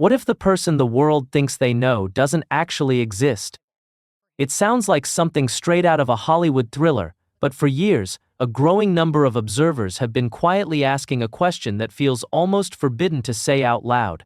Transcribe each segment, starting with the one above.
What if the person the world thinks they know doesn't actually exist? It sounds like something straight out of a Hollywood thriller, but for years, a growing number of observers have been quietly asking a question that feels almost forbidden to say out loud.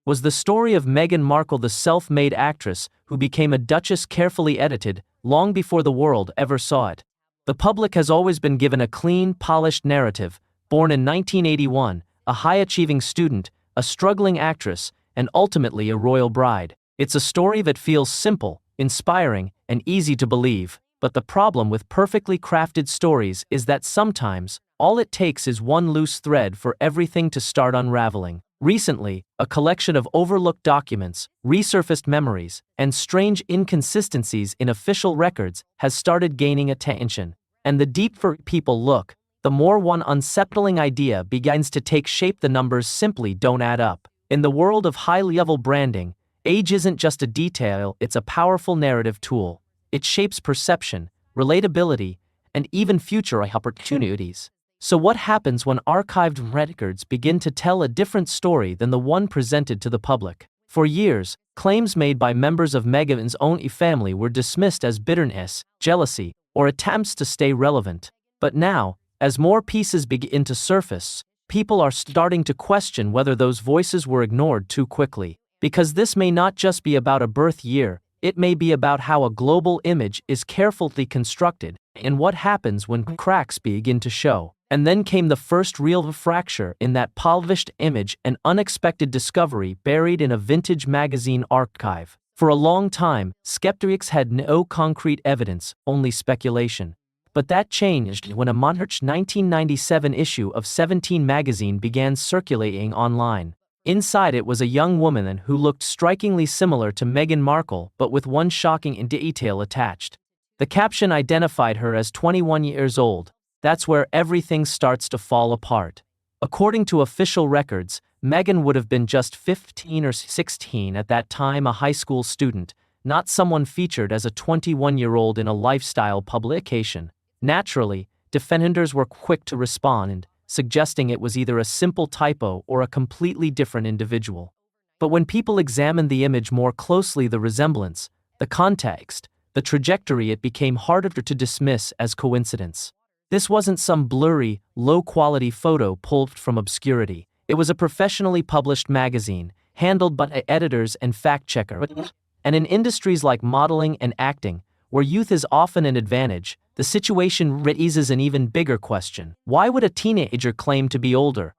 Was the story of Meghan Markle the self-made actress who became a duchess carefully edited, long before the world ever saw it? The public has always been given a clean, polished narrative: born in 1981, a high-achieving student, a struggling actress, and ultimately a royal bride. It's a story that feels simple, inspiring, and easy to believe, but the problem with perfectly crafted stories is that sometimes, all it takes is one loose thread for everything to start unraveling. Recently, a collection of overlooked documents, resurfaced memories, and strange inconsistencies in official records has started gaining attention. And the deeper people look, the more one unsettling idea begins to take shape. The numbers simply don't add up. In the world of high-level branding, age isn't just a detail, it's a powerful narrative tool. It shapes perception, relatability, and even future opportunities. So what happens when archived records begin to tell a different story than the one presented to the public? For years, claims made by members of Meghan's own family were dismissed as bitterness, jealousy, or attempts to stay relevant. But now, as more pieces begin to surface, people are starting to question whether those voices were ignored too quickly. Because this may not just be about a birth year, it may be about how a global image is carefully constructed, and what happens when cracks begin to show. And then came the first real fracture in that polished image, an unexpected discovery buried in a vintage magazine archive. For a long time, skeptics had no concrete evidence, only speculation. But that changed when a March 1997 issue of 17 magazine began circulating online. Inside it was a young woman who looked strikingly similar to Meghan Markle, but with one shocking detail attached. The caption identified her as 21 years old. That's where everything starts to fall apart. According to official records, Meghan would have been just 15 or 16 at that time, a high school student, not someone featured as a 21-year-old in a lifestyle publication. Naturally, defenders were quick to respond, suggesting it was either a simple typo or a completely different individual. But when people examined the image more closely, the resemblance, the context, the trajectory, it became harder to dismiss as coincidence. This wasn't some blurry, low-quality photo pulled from obscurity. It was a professionally published magazine, handled by editors and fact-checkers. And in industries like modeling and acting, where youth is often an advantage, the situation raises an even bigger question. Why would a teenager claim to be older?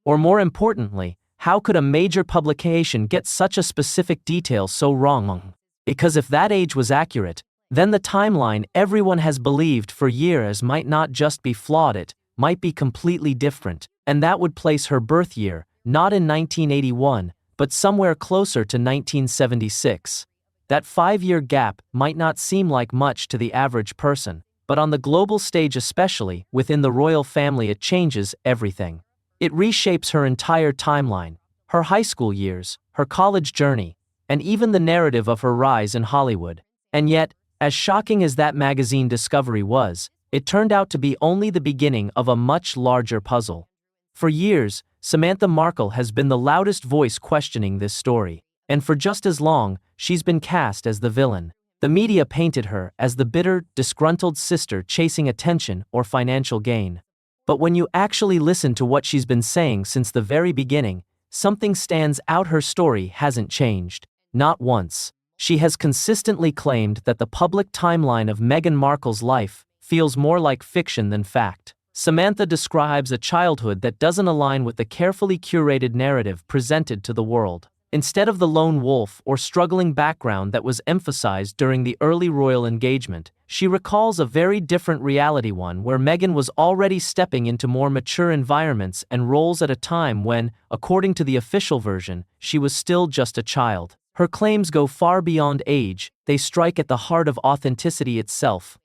Or more importantly, how could a major publication get such a specific detail so wrong? Because if that age was accurate, then the timeline everyone has believed for years might not just be flawed, it might be completely different. And that would place her birth year, not in 1981, but somewhere closer to 1976. That 5-year gap might not seem like much to the average person, but on the global stage, especially within the royal family, it changes everything. It reshapes her entire timeline, her high school years, her college journey, and even the narrative of her rise in Hollywood. And yet, as shocking as that magazine discovery was, it turned out to be only the beginning of a much larger puzzle. For years, Samantha Markle has been the loudest voice questioning this story. And for just as long, she's been cast as the villain. The media painted her as the bitter, disgruntled sister chasing attention or financial gain. But when you actually listen to what she's been saying since the very beginning, something stands out. Her story hasn't changed. Not once. She has consistently claimed that the public timeline of Meghan Markle's life feels more like fiction than fact. Samantha describes a childhood that doesn't align with the carefully curated narrative presented to the world. Instead of the lone wolf or struggling background that was emphasized during the early royal engagement, she recalls a very different reality, one where Meghan was already stepping into more mature environments and roles at a time when, according to the official version, she was still just a child. Her claims go far beyond age, they strike at the heart of authenticity itself.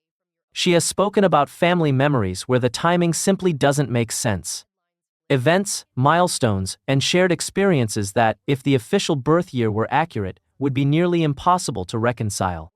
She has spoken about family memories where the timing simply doesn't make sense. Events, milestones, and shared experiences that, if the official birth year were accurate, would be nearly impossible to reconcile.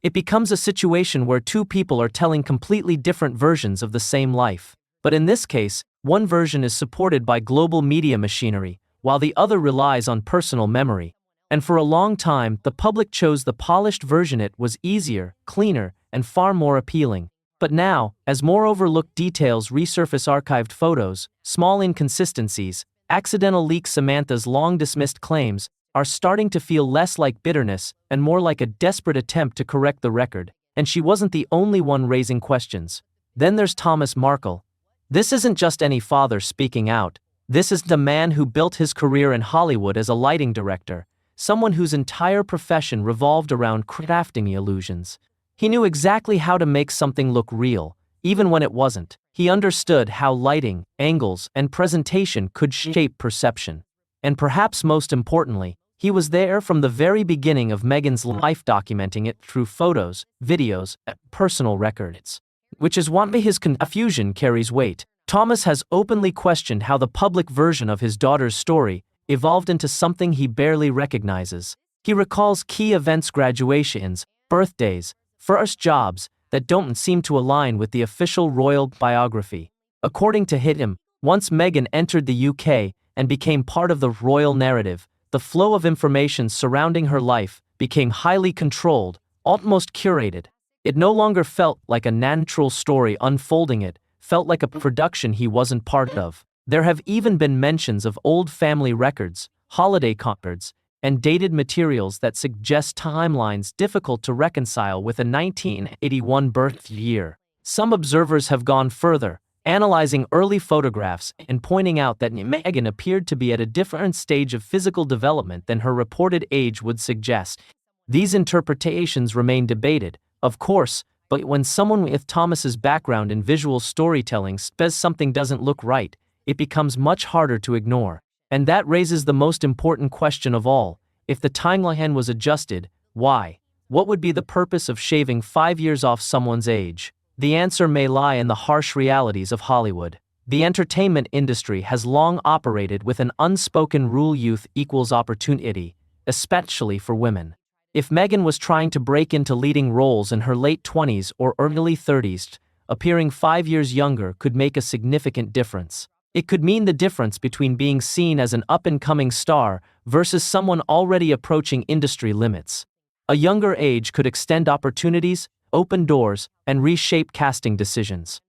It becomes a situation where two people are telling completely different versions of the same life. But in this case, one version is supported by global media machinery, while the other relies on personal memory. And for a long time, the public chose the polished version. It was easier, cleaner, and far more appealing. But now, as more overlooked details resurface, archived photos, small inconsistencies, accidental leaks, Samantha's long-dismissed claims are starting to feel less like bitterness and more like a desperate attempt to correct the record. And she wasn't the only one raising questions. Then there's Thomas Markle. This isn't just any father speaking out. This is the man who built his career in Hollywood as a lighting director, someone whose entire profession revolved around crafting illusions. He knew exactly how to make something look real, even when it wasn't. He understood how lighting, angles, and presentation could shape perception. And perhaps most importantly, he was there from the very beginning of Meghan's life, documenting it through photos, videos, and personal records. Which is why his confusion carries weight. Thomas has openly questioned how the public version of his daughter's story evolved into something he barely recognizes. He recalls key events, graduations, birthdays, first jobs that don't seem to align with the official royal biography. According to him, once Meghan entered the UK and became part of the royal narrative, the flow of information surrounding her life became highly controlled, almost curated. It no longer felt like a natural story unfolding, it felt like a production he wasn't part of. There have even been mentions of old family records, holiday cards, and dated materials that suggest timelines difficult to reconcile with a 1981 birth year. Some observers have gone further, analyzing early photographs and pointing out that Meghan appeared to be at a different stage of physical development than her reported age would suggest. These interpretations remain debated, of course, but when someone with Thomas's background in visual storytelling says something doesn't look right, it becomes much harder to ignore. And that raises the most important question of all: if the timeline was adjusted, why? What would be the purpose of shaving 5 years off someone's age? The answer may lie in the harsh realities of Hollywood. The entertainment industry has long operated with an unspoken rule: youth equals opportunity, especially for women. If Meghan was trying to break into leading roles in her late 20s or early 30s, appearing 5 years younger could make a significant difference. It could mean the difference between being seen as an up-and-coming star versus someone already approaching industry limits. A younger age could extend opportunities, open doors, and reshape casting decisions.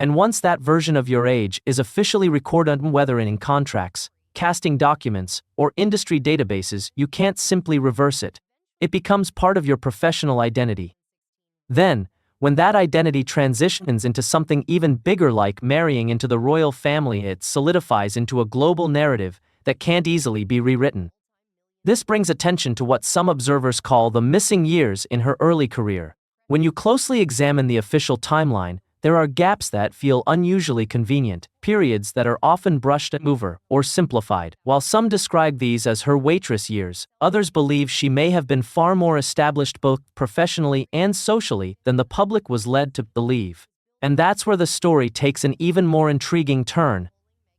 And once that version of your age is officially recorded, whether in contracts, casting documents, or industry databases, you can't simply reverse it. It becomes part of your professional identity. Then, when that identity transitions into something even bigger, like marrying into the royal family, it solidifies into a global narrative that can't easily be rewritten. This brings attention to what some observers call the missing years in her early career. When you closely examine the official timeline, there are gaps that feel unusually convenient, periods that are often brushed over or simplified. While some describe these as her waitress years, others believe she may have been far more established both professionally and socially than the public was led to believe. And that's where the story takes an even more intriguing turn,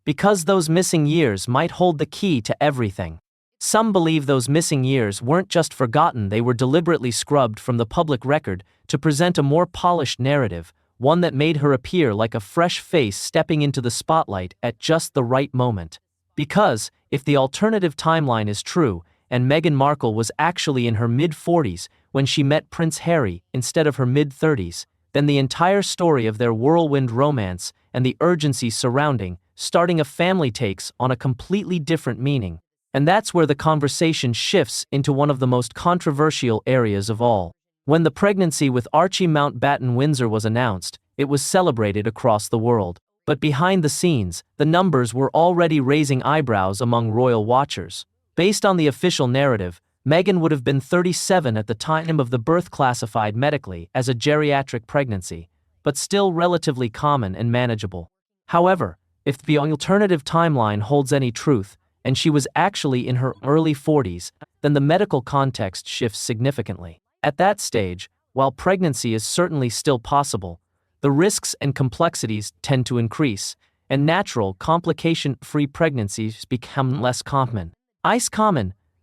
because those missing years might hold the key to everything. Some believe those missing years weren't just forgotten, they were deliberately scrubbed from the public record to present a more polished narrative, one that made her appear like a fresh face stepping into the spotlight at just the right moment. Because, if the alternative timeline is true, and Meghan Markle was actually in her mid-40s when she met Prince Harry instead of her mid-30s, then the entire story of their whirlwind romance and the urgency surrounding starting a family takes on a completely different meaning. And that's where the conversation shifts into one of the most controversial areas of all. When the pregnancy with Archie Mountbatten Windsor was announced, it was celebrated across the world. But behind the scenes, the numbers were already raising eyebrows among royal watchers. Based on the official narrative, Meghan would have been 37 at the time of the birth, classified medically as a geriatric pregnancy, but still relatively common and manageable. However, if the alternative timeline holds any truth, and she was actually in her early 40s, then the medical context shifts significantly. At that stage, while pregnancy is certainly still possible, the risks and complexities tend to increase, and natural, complication-free pregnancies become less common.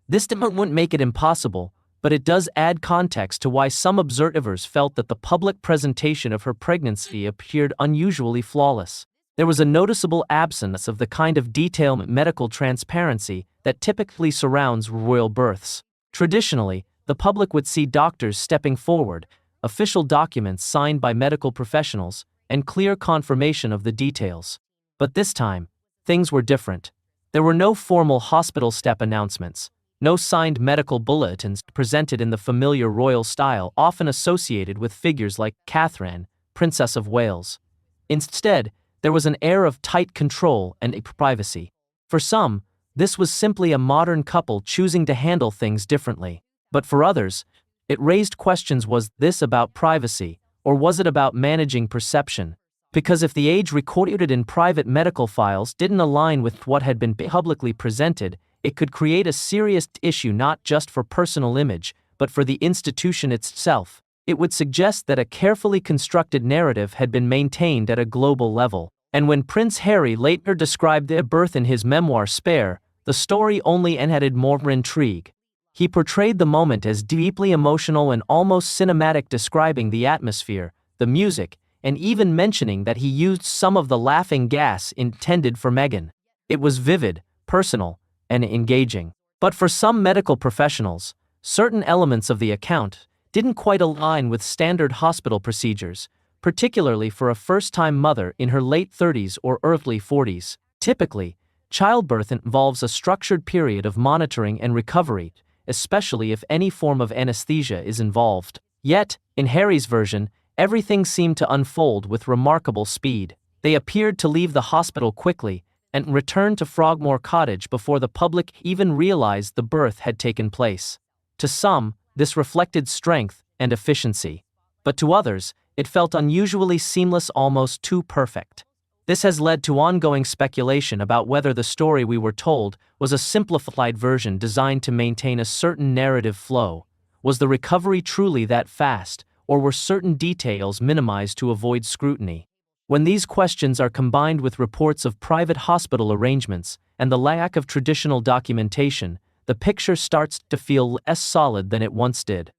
This wouldn't make it impossible, but it does add context to why some observers felt that the public presentation of her pregnancy appeared unusually flawless. There was a noticeable absence of the kind of detailed medical transparency that typically surrounds royal births. Traditionally, the public would see doctors stepping forward, official documents signed by medical professionals, and clear confirmation of the details. But this time, things were different. There were no formal hospital step announcements, no signed medical bulletins presented in the familiar royal style often associated with figures like Catherine, Princess of Wales. Instead, there was an air of tight control and privacy. For some, this was simply a modern couple choosing to handle things differently. But for others, it raised questions: was this about privacy, or was it about managing perception? Because if the age recorded in private medical files didn't align with what had been publicly presented, it could create a serious issue not just for personal image, but for the institution itself. It would suggest that a carefully constructed narrative had been maintained at a global level. And when Prince Harry later described their birth in his memoir Spare, the story only added more intrigue. He portrayed the moment as deeply emotional and almost cinematic, describing the atmosphere, the music, and even mentioning that he used some of the laughing gas intended for Meghan. It was vivid, personal, and engaging. But for some medical professionals, certain elements of the account didn't quite align with standard hospital procedures, particularly for a first-time mother in her late 30s or early 40s. Typically, childbirth involves a structured period of monitoring and recovery, especially if any form of anesthesia is involved. Yet, in Harry's version, everything seemed to unfold with remarkable speed. They appeared to leave the hospital quickly and return to Frogmore Cottage before the public even realized the birth had taken place. To some, this reflected strength and efficiency. But to others, it felt unusually seamless, almost too perfect. This has led to ongoing speculation about whether the story we were told was a simplified version designed to maintain a certain narrative flow. Was the recovery truly that fast, or were certain details minimized to avoid scrutiny? When these questions are combined with reports of private hospital arrangements and the lack of traditional documentation, the picture starts to feel less solid than it once did.